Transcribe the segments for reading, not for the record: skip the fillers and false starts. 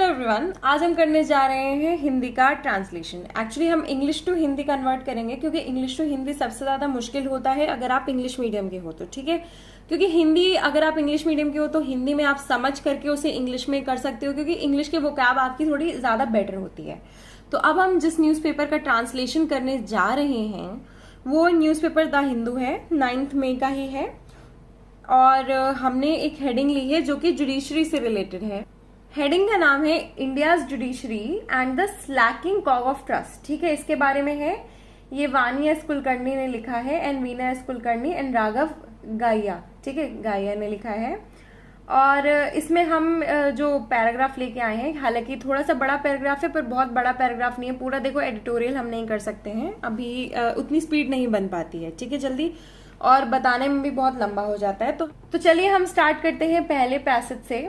Everyone, आज हम करने जा रहे हैं हिंदी का ट्रांसलेशन। एक्चुअली हम इंग्लिश टू हिंदी कन्वर्ट करेंगे क्योंकि इंग्लिश टू हिंदी सबसे ज़्यादा मुश्किल होता है अगर आप इंग्लिश मीडियम के हो तो, ठीक है। क्योंकि हिंदी अगर आप इंग्लिश मीडियम के हो तो हिंदी में आप समझ करके उसे इंग्लिश में कर सकते हो, क्योंकि इंग्लिश के वोकैब आपकी थोड़ी ज़्यादा बेटर होती है। तो अब हम जिस न्यूज़पेपर का ट्रांसलेशन करने जा रहे हैं वो न्यूज़पेपर द हिंदू है, 9 मई का ही है। और हमने एक हेडिंग ली है जो कि जुडिशरी से रिलेटेड है। हेडिंग का नाम है India's judiciary and the Slaking कॉग of trust, ठीक है। इसके बारे में है, ये वानी एस कुलकर्णी ने लिखा है and Veena S Kulkarni and Raghav guys, ठीक है, गाइया ने लिखा है। और इसमें हम जो पैराग्राफ लेके आए हैं, हालांकि थोड़ा सा बड़ा पैराग्राफ है पर बहुत बड़ा पैराग्राफ नहीं है पूरा। देखो एडिटोरियल हम नहीं कर सकते हैं अभी, उतनी स्पीड नहीं बन पाती है, ठीक है, जल्दी, और बताने में भी बहुत लंबा हो जाता है। तो चलिए हम स्टार्ट करते हैं पहले पैसेज से।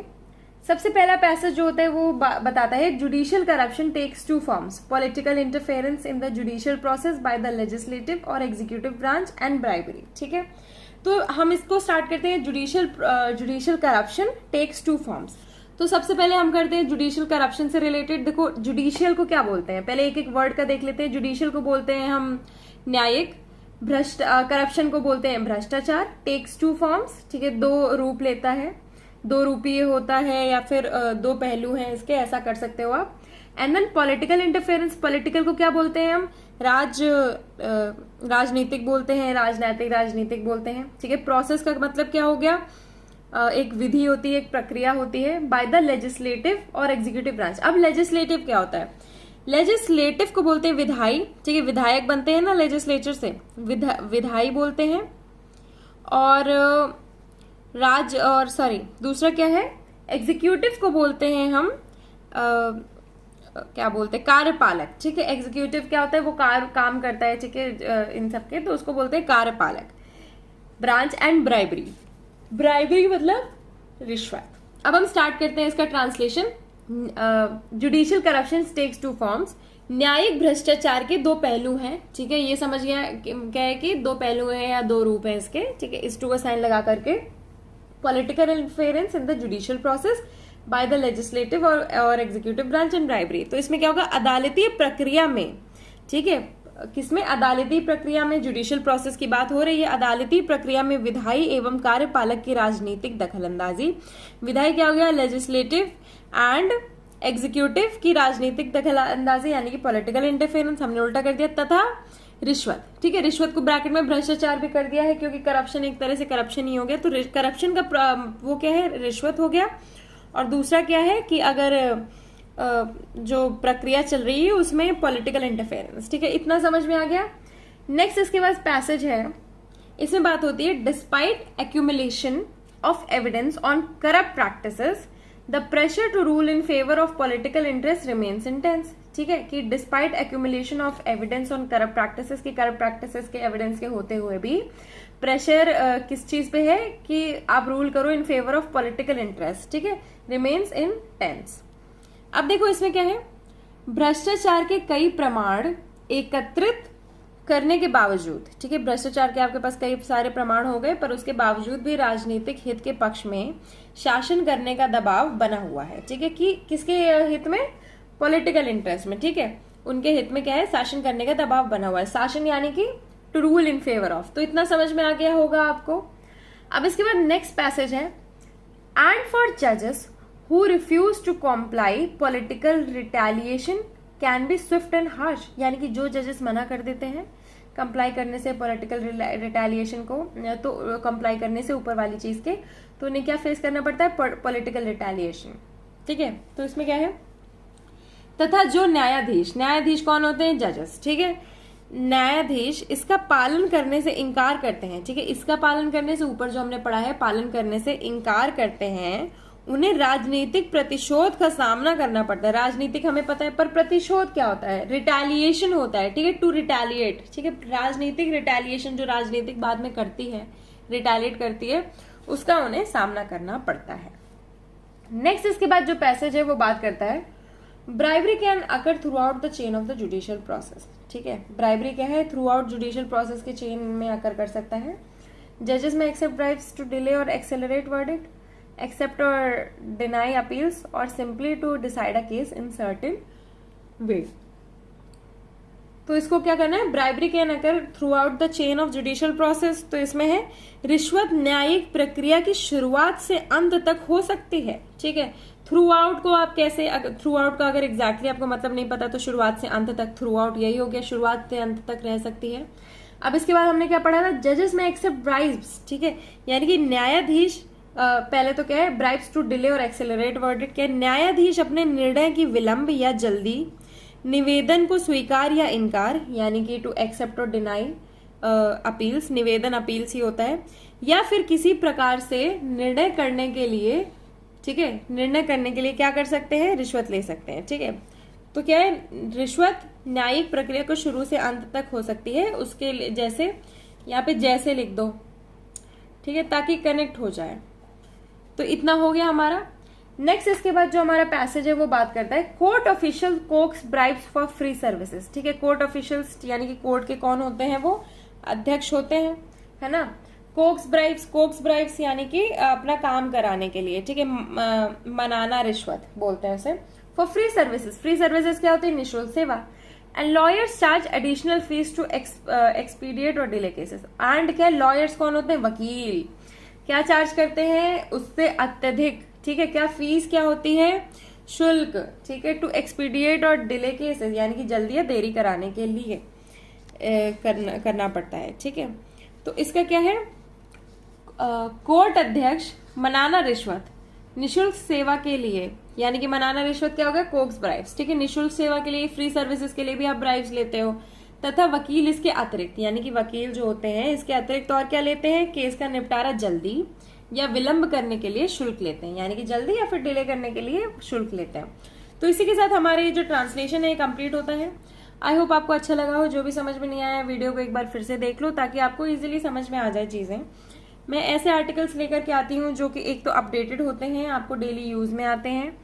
सबसे पहला पैसेज जो होता है वो बताता है judicial corruption takes two forms, political interference in the judicial process by the legislative और एग्जीक्यूटिव ब्रांच एंड ब्राइबरी, ठीक है। तो हम इसको स्टार्ट करते हैं, judicial corruption takes two forms. तो सबसे पहले हम करते हैं जुडिशियल करप्शन से रिलेटेड। देखो जुडिशियल को क्या बोलते हैं, पहले एक एक वर्ड का देख लेते हैं। जुडिशियल को बोलते हैं हम न्यायिक, करप्शन को बोलते हैं भ्रष्टाचार। टेक्स टू फॉर्म्स, ठीक है, दो रूप लेता है, दो रूपीय होता है या फिर दो पहलू हैं इसके, ऐसा कर सकते हो आप। And then political interference, political को क्या बोलते हैं हम, राजनीतिक बोलते हैं, राजनैतिक, राजनीतिक बोलते हैं, ठीक है। प्रोसेस का मतलब क्या हो गया, एक विधि होती है, एक प्रक्रिया होती है, बाय द लेजिस्लेटिव और एग्जीक्यूटिव ब्रांच। अब लेजिस्लेटिव क्या होता है, लेजिस्लेटिव को बोलते हैं विधायी, ठीक है, विधायक बनते हैं ना लेजिस्लेचर से, विधायी बोलते हैं। और दूसरा क्या है, एग्जीक्यूटिव को बोलते हैं हम क्या बोलते हैं, कार्यपालक, ठीक है। एग्जीक्यूटिव क्या होता है, वो काम करता है, ठीक है, इन सबके, तो उसको बोलते हैं कार्यपालक। ब्रांच एंड ब्राइबरी, ब्राइबरी मतलब रिश्वत। अब हम स्टार्ट करते हैं इसका translation. Judicial corruption takes two forms, न्यायिक भ्रष्टाचार के दो पहलू हैं, ठीक है, ये समझ गया क्या है कि दो पहलू हैं या दो रूप हैं इसके, ठीक है, इस टू का साइन लगा करके। Political interference in the judicial process by the legislative और एग्जीक्यूटिव ब्रांच एंड ब्राइबरी। तो इसमें क्या होगा, अदालती प्रक्रिया में, ठीक है, किसमें, अदालती प्रक्रिया में, जुडिशियल प्रोसेस की बात हो रही है। अदालती प्रक्रिया में विधायी एवं कार्यपालक की राजनीतिक दखलंदाजी। विधायी क्या हो गया, लेजिस्लेटिव एंड एग्जीक्यूटिव की राजनीतिक दखलंदाजी यानी कि पॉलिटिकल इंटरफेरेंस, हमने उल्टा कर दिया, तथा रिश्वत, ठीक है, रिश्वत को ब्रैकेट में भ्रष्टाचार भी कर दिया है क्योंकि करप्शन एक तरह से करप्शन ही हो गया। तो करप्शन का वो क्या है, रिश्वत हो गया। और दूसरा क्या है कि अगर जो प्रक्रिया चल रही है उसमें पॉलिटिकल इंटरफेरेंस, ठीक है, इतना समझ में आ गया। नेक्स्ट इसके बाद पैसेज है, इसमें बात होती है despite accumulation of evidence on corrupt practices the pressure to rule in favour of political interest remains intense, ठीक है, कि despite accumulation of evidence on corrupt practices, की करप्ट प्रैक्टिसेस के एविडेंस के होते हुए भी प्रेशर किस चीज पे है कि आप रूल करो इन फेवर ऑफ पॉलिटिकल इंटरेस्ट, ठीक है, रिमेन्स इन टेंस। अब देखो इसमें क्या है, भ्रष्टाचार के कई प्रमाण एकत्रित करने के बावजूद, ठीक है, भ्रष्टाचार के आपके पास कई सारे प्रमाण हो गए पर उसके बावजूद भी राजनीतिक हित के पक्ष में शासन करने का दबाव बना हुआ है, ठीक है, कि किसके हित में, पॉलिटिकल इंटरेस्ट में, ठीक है, उनके हित में क्या है, शासन करने का दबाव बना हुआ है। शासन यानी कि to rule in favour of, तो इतना समझ में आ गया होगा आपको। अब इसके बाद नेक्स्ट पैसेज है, एंड फॉर जजेस who refuse to comply political retaliation can be swift and harsh, यानी कि जो जजेस मना कर देते हैं कंप्लाई करने से पॉलिटिकल रिटेलिएशन को, तो कंप्लाई करने से ऊपर वाली चीज के, तो उन्हें क्या फेस करना पड़ता है, पॉलिटिकल रिटेलिएशन, ठीक है। तो इसमें क्या है, तथा जो न्यायाधीश, न्यायाधीश कौन होते हैं, जजेस, ठीक है, न्यायाधीश इसका पालन करने से इनकार करते हैं, ठीक है, इसका पालन करने से, ऊपर जो हमने पढ़ा है, पालन करने से इनकार करते हैं, उन्हें राजनीतिक प्रतिशोध का सामना करना पड़ता है। राजनीतिक हमें पता है, पर प्रतिशोध क्या होता है, रिटेलिएशन होता है, ठीक है, टू रिटेलिएट, ठीक है, राजनीतिक रिटेलिएशन जो राजनीतिक बाद में करती है, रिटेलिएट करती है, उसका उन्हें सामना करना पड़ता है। नेक्स्ट इसके बाद जो पैसेज है वो बात करता है bribery can occur throughout the chain of the judicial process, ठीक है, ब्राइबरी क्या है, थ्रू आउट जुडिशियल प्रोसेस के चेन में अकर कर सकता है। जजेस may accept bribes to delay और एक्सेलरेट वर्डिक्ट, एक्सेप्ट और डिनाई अपील्स और simply to decide a case in certain way. तो इसको क्या करना है, bribery can occur throughout the chain of judicial process. तो इसमें है रिश्वत न्यायिक प्रक्रिया की शुरुआत से अंत तक हो सकती है। ठीक है, थ्रू आउट को आप कैसे, थ्रू आउट का अगर एग्जैक्टली आपको मतलब नहीं पता तो शुरुआत से अंत तक, थ्रू आउट यही हो गया, शुरुआत से अंत तक रह सकती है। अब इसके बाद हमने क्या पढ़ा था, जजेस में एक्सेप्ट ब्राइब्स। ठीक है, यानी कि न्यायाधीश पहले तो क्या है, ब्राइब्स टू डिले और एक्सेलरेट वर्डिक्ट, क्या न्यायाधीश अपने निर्णय की विलंब या जल्दी, निवेदन को स्वीकार या इनकार, यानी कि टू एक्सेप्ट और डिनाई अपील्स, निवेदन अपील्स ही होता है, या फिर किसी प्रकार से निर्णय करने के लिए, ठीक है, निर्णय करने के लिए क्या कर सकते हैं, रिश्वत ले सकते हैं। ठीक है, तो क्या है, रिश्वत न्यायिक प्रक्रिया को शुरू से अंत तक हो सकती है। उसके लिए जैसे यहाँ पे जैसे लिख दो, ठीक है, ताकि कनेक्ट हो जाए। तो इतना हो गया हमारा। नेक्स्ट इसके बाद जो हमारा पैसेज है वो बात करता है court official Cokes bribes for free services. ठीक है, कोर्ट ऑफिशियल्स यानी कि कोर्ट के कौन होते हैं, वो अध्यक्ष होते हैं, है ना। कोक्स ब्राइब्स यानी कि अपना काम कराने के लिए, ठीक है, मनाना रिश्वत बोलते हैं उसे। फॉर फ्री सर्विसेज क्या होती है, निःशुल्क सेवा। And lawyers charge additional fees to expedite और डिले केसेस। एंड क्या, लॉयर्स कौन होते हैं, वकील, क्या चार्ज करते हैं, उससे अत्यधिक, ठीक है, क्या फीस क्या होती है, शुल्क, ठीक है, टू एक्सपीडिएट और डिले केसेस, यानी कि जल्दी या देरी कराने के लिए करना पड़ता है। ठीक है, तो इसका क्या है, कोर्ट अध्यक्ष मनाना रिश्वत निशुल्क सेवा के लिए, यानी कि मनाना रिश्वत क्या होगा, कोक्स ब्राइब्स। ठीक है, निशुल्क सेवा के लिए, फ्री सर्विसेज के लिए भी आप ब्राइब्स लेते हो, तथा वकील इसके अतिरिक्त, यानी कि वकील जो होते हैं इसके अतिरिक्त और क्या लेते हैं, केस का निपटारा जल्दी या विलंब करने के लिए शुल्क लेते हैं, यानी कि जल्दी या फिर डिले करने के लिए शुल्क लेते हैं। तो इसी के साथ हमारे जो ट्रांसलेशन है कंप्लीट होता है। आई होप आपको अच्छा लगा हो। जो भी समझ में नहीं आया वीडियो को एक बार फिर से देख लो ताकि आपको इजीली समझ में आ जाए चीजें। मैं ऐसे आर्टिकल्स लेकर के आती हूँ जो कि एक तो अपडेटेड होते हैं, आपको डेली यूज में आते हैं।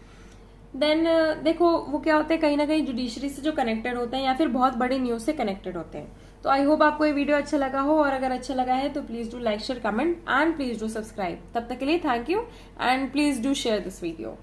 देन देखो वो क्या होते हैं, कहीं ना कहीं जुडिशरी से जो कनेक्टेड होते हैं या फिर बहुत बड़ी न्यूज से कनेक्टेड होते हैं। तो आई होप आपको ये वीडियो अच्छा लगा हो, और अगर अच्छा लगा है तो please do like, share, comment and please do subscribe. तब तक के लिए thank you and please do share this video.